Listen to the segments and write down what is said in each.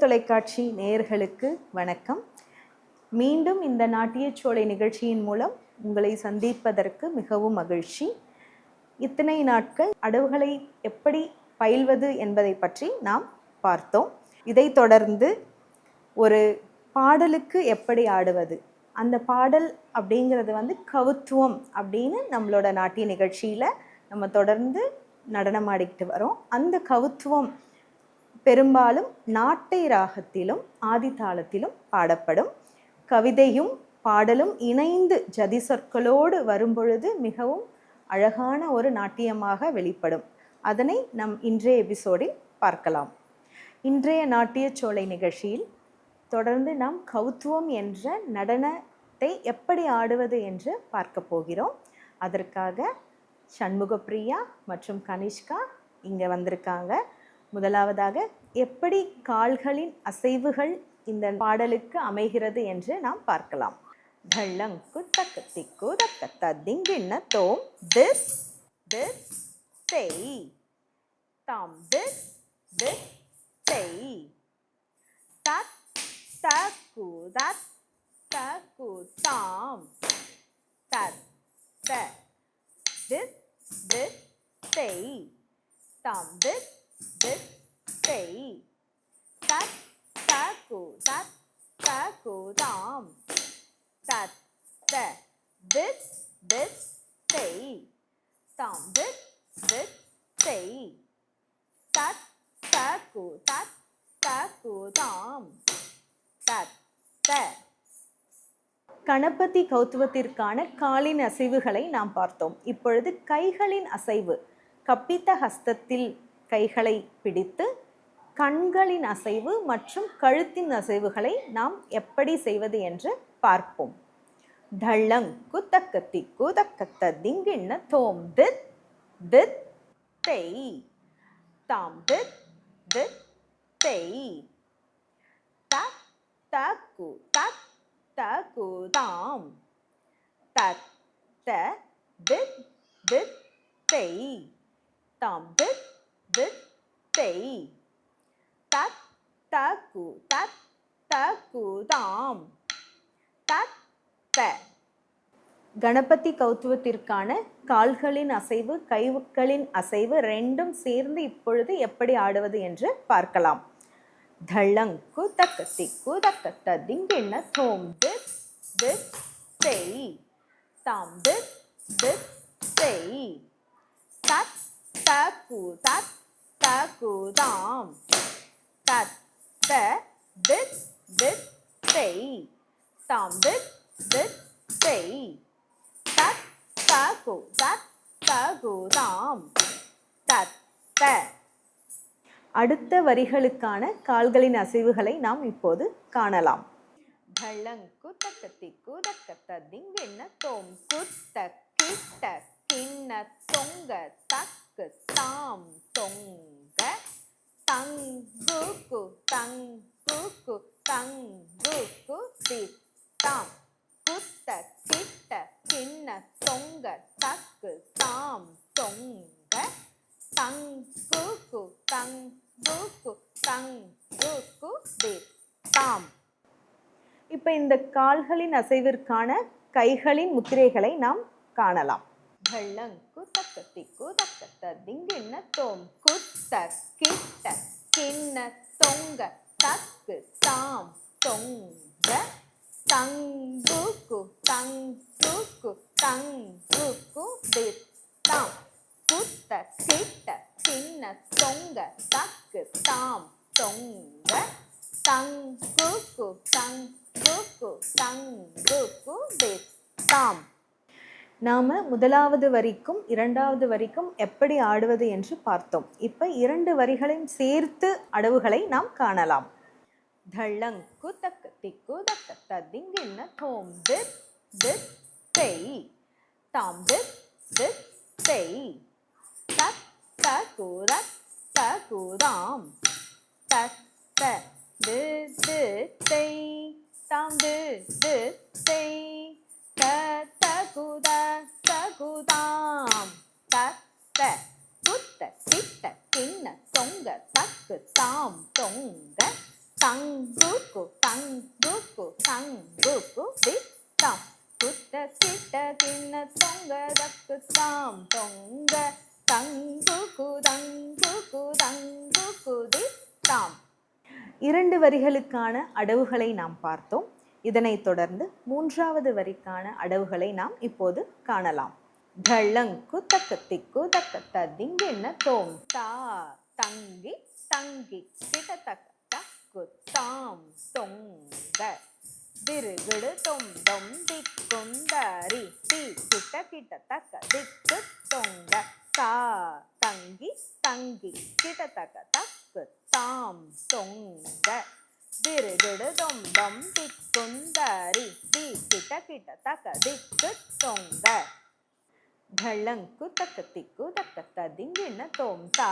தொலைக்காட்சி நேயர்களுக்கு வணக்கம். மீண்டும் இந்த நாட்டியச்சோலை நிகழ்ச்சியின் மூலம் உங்களை சந்திப்பதற்கு மிகவும் மகிழ்ச்சி. இத்தனை நாட்கள் அடவுகளை எப்படி பயில்வது என்பதை பற்றி நாம் பார்த்தோம். இதைத் தொடர்ந்து ஒரு பாடலுக்கு எப்படி ஆடுவது, அந்த பாடல் அப்படிங்கிறது கவுத்துவம் அப்படின்னு நம்மளோட நாட்டிய நிகழ்ச்சியில் நம்ம தொடர்ந்து நடனமாடிக்கிட்டு வரோம். அந்த கவுத்துவம் பெரும்பாலும் நாட்டை ராகத்திலும் ஆதித்தாளத்திலும் பாடப்படும். கவிதையும் பாடலும் இணைந்து ஜதி சொற்களோடு வரும்பொழுது மிகவும் அழகான ஒரு நாட்டியமாக வெளிப்படும். அதனை நம் இன்றைய எபிசோடில் பார்க்கலாம். இன்றைய நாட்டியச்சோலை நிகழ்ச்சியில் தொடர்ந்து நாம் கவுத்துவம் என்ற நடனத்தை எப்படி ஆடுவது என்று பார்க்க போகிறோம். அதற்காக சண்முகப்பிரியா மற்றும் கனிஷ்கா இங்கே வந்திருக்காங்க. முதலாவதாக எப்படி கால்களின் அசைவுகள் இந்த பாடலுக்கு அமைகிறது என்று நாம் பார்க்கலாம். தள்ளங்கு தக்கத்திக்கு தக்கத்த திங்கிண்ண தோம் திஸ் திஸ் செய் தாம் திஸ் திஸ் செய் தத் தக்கு தத் தக்கு தாம் தத் த திஸ் திஸ் செய் தாம் திஸ் திஸ் செய் தத் தக்கு தத் தக்கு தாம் தத் த திஸ் திஸ் செய் தாம் திஸ் திஸ் செய் தத் தக்கு தத் தக்கு தாம் தத் த. கணபதி கௌத்துவத்திற்கான காலின் அசைவுகளை நாம் பார்த்தோம். இப்பொழுது கைகளின் அசைவு, கப்பித்த ஹஸ்தத்தில் கைகளை பிடித்து கண்களின் அசைவு மற்றும் கழுத்தின் அசைவுகளை நாம் எப்படி செய்வது என்று பார்ப்போம். தள்ளங் குத்தக்கத்தி குதக்கத்த திங்கிண்ண தோம் தித் தித் தெய் தாம் தித் தித் தெய் தத் தக்கு தத் தக்கு தாம் தத் த தித் தித் தெய் தாம் தித் தித் தெய் தத் தக்கு தத் தக்கு தாம் தத் த. கணபதி கௌத்துவத்திற்கான கால்களின் அசைவு, கைகளின் அசைவு ரெண்டும் சேர்ந்து இப்பொழுது எப்படி ஆடுவது என்று பார்க்கலாம். தள்ளங் குதக்கத்தி குதக்கத்த திங்கிண்ண தோம் தித் தித் செய் தாம் தித் தித் செய் தத் தக்கு தத் தக்கு தாம் தத் த தித் தித் செய் தாம் தித் தித் செய் தத் தக்கு தத் தக்கு தாம் தத் த. அடுத்த வரிகளுக்கான கால்களின் அசைவுகளை நாம் இப்போது காணலாம். தள்ளங் குதக்கத்தி குதக்கத்த திங்கிண்ண தோம் குத்த கிட்ட கிண்ண தொங்க தக்கு தாம் தொங்க தங்குக்கு தங்குக்கு தங்குக்கு தித் தாம் குத்த கிட்ட கிண்ண தொங்க தக்கு தாம் தொங்க தங்குக்கு தங்குக்கு தங்குக்கு தித் தாம். இப்போ இந்த கால்களின் அசைவிற்கான கைகளின் முத்திரைகளை நாம் காணலாம். தள்ளங் குதக்கத்தி குதக்கத்த திங்கிண்ண தோம் குத்த கிட்ட கிண்ண தொங்க தக்கு தாம் தொங்க தங்குக்கு தங்குக்கு தங்குக்கு தித் தாம் குத்த கிட்ட கிண்ண தொங்க தக்கு தாம் தொங்க தங்குக்கு தங்குக்கு தங்குக்கு தித் தாம். நாம முதலாவது வரிக்கும் இரண்டாவது வரிக்கும் எப்படி ஆடுவது என்று பார்த்தோம். இப்ப இரண்டு வரிகளையும் சேர்த்து அடவுகளை நாம் காணலாம். தள்ளங் குதக்கத்தி குதக்கத்த திங்கிண்ண தோம் தித் தித் செய் தாம் தித் தித் செய் தத் தக்கு தத் தக்கு தாம் தத் த தித் தித் செய் தாம் தித் தித் செய் தத் தக்கு தத் தக்கு தாம் தத் த குத்த கிட்ட கிண்ண தொங்க தக்கு தாம் தொங்க தங்குக்கு தங்குக்கு தங்குக்கு தித்தாம் குத்த கிட்ட கிண்ண தொங்க தக்கு தாம் தொங்க தங்குக்கு தங்குக்கு தங்குக்கு தித்தாம். 2 வரிகளுக்கான அடவுகளை நாம் பார்த்தோம். இதனைத் தொடர்ந்து 3வது வரிக்கான அடவுகளை நாம் இப்போது காணலாம். ढळंकु तक तिक्कु तक तदिंगिन तोम ता तंगी तंगी किट तक तक्कु ताम तोंग दिरगड़ तोम दम दिक्कुंदरी ती किट किट तक दिक्कु तोंग ता तंगी तंगी किट तक तक्कु ताम तोंग दिरगड़ तोम दम दिक्कुंदरी ती किट किट तक दिक्कु तोंग ढळंकु तक तिक्कु तक तदिंगिन तोम ता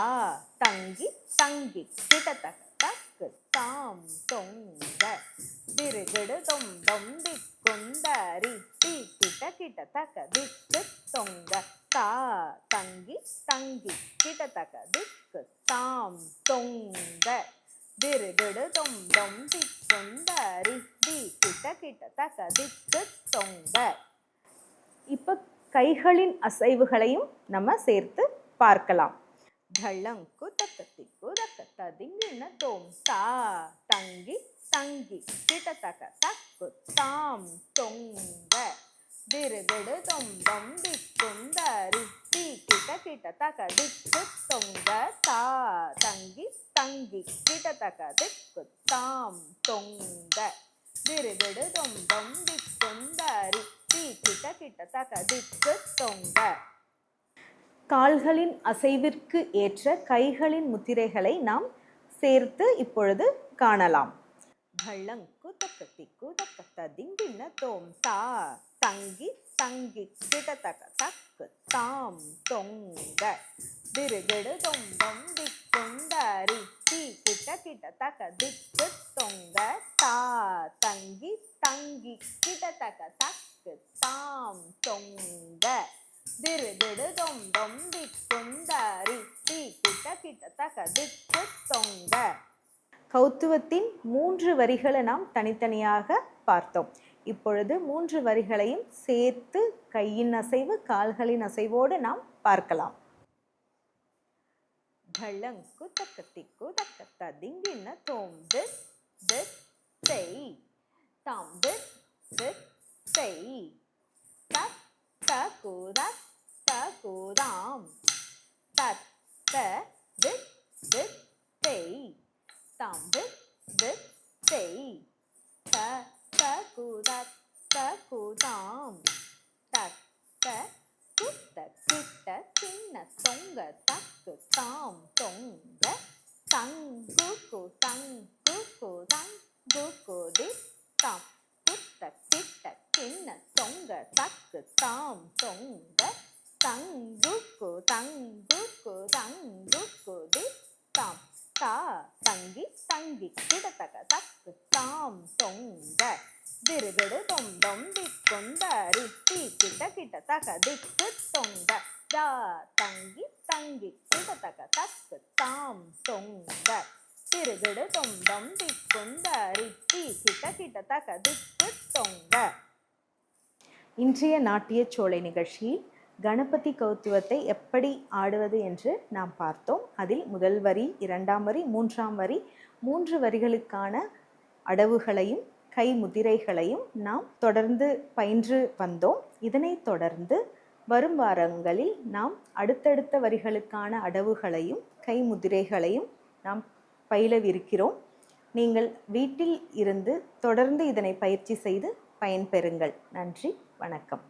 तंगी तंगी किट तक तक ताम तोंग दिरगड़ तोम दम दिक्कुंदरी ती किट किट तक दिक्कु तोंग ता तंगी तंगी किट तक दिक्कु ताम तोंग दिरगड़ तोम दम दिक्कुंदरी ती किट किट तक दिक्कु तोंग. இப்போ கைகளின் அசைவுகளையும் நம்ம சேர்த்து பார்க்கலாம். ढळंकु तक तिक्कु तक तदिंगिन तोम ता तंगी तंगी किट तक तक्कु ताम तोंग दिरगड़ तोम दम दिक्कुंदरी ती किट किट तक दिक्कु तोंग ता तंगी तंगी किट तक दिक्कु ताम तोंग दिरगड़ तोम दम दिक्कुंदरी ती किट किट तक दिक्कु तोंग. கால்களின் அசைவிற்கு ஏற்ற கைகளின் முத்திரைகளை நாம் சேர்த்து இப்பொழுது காணலாம். ढळंकु तक तिक्कु तक तदिंगिन तोम ता तंगी तंगी किट तक तक्कु ताम तोंग दिरगड़ तोम दम दिक्कुंदरी ती किट किट तक दिक्कु तोंग ता तंगी तंगी किट तक तक्कु ताम तोंग दिरगड़ तोम दम दिक्कुंदरी ती किट किट तक दिक्कु तोंग. கௌத்துவத்தின் 3 வரிகளை நாம் தனித்தனியாக பார்த்தோம். இப்பொழுது 3 வரிகளையும் சேர்த்து கையின் அசைவு கால்களின் அசைவோடு நாம் பார்க்கலாம். ढळंकु तक तिक्कु तक तदिंगिन तोम दिस दिस तेई ताम दिस दिस तेई तक तकु तक तकु दाम तक त दिस दिस तेई ताम दिस दिस तेई त तकु तक तकु दाम तक त குத்த கிட்ட சின்ன தொங்க தக்கு தாம் தொங்க தங்குக்கு தங்குக்கு தங்குக்கு தித்தாம் குத்த கிட்ட சின்ன தொங்க தக்கு தாம் தொங்க தங்குக்கு தங்குக்கு தங்குக்கு தித்தாம் தா தங்கி தங்கி கிடத்தக்க தக்கு தாம் தொங்க दिरगड़ तोम दम दिक्कुंदरी ती किट किट तक दिक्कु तोंग दा तंगी तंगी किट तक तक ताम तोंग दिरगड़ तोम दम दिक्कुंदरी ती किट किट तक दिक्कु तोंग. இன்றைய நாட்டியச்சோலை நிகழ்ச்சியில் கணபதி கௌத்துவத்தை எப்படி ஆடுவது என்று நாம் பார்த்தோம். அதில் முதல் வரி, 2ஆம் வரி, 3ஆம் வரி, 3 வரிகளுக்கான அடவுகளையும் கை முதிரைகளையும் நாம் தொடர்ந்து பயின்று வந்தோம். இதனைத் தொடர்ந்து வரும் வாரங்களில் நாம் அடுத்தடுத்த வரிகளுக்கான அடவுகளையும் கை முதிரைகளையும் நாம் பயிலவிருக்கிறோம். நீங்கள் வீட்டில் இருந்து தொடர்ந்து இதனை பயிற்சி செய்து பயன்பெறுங்கள். நன்றி, வணக்கம்.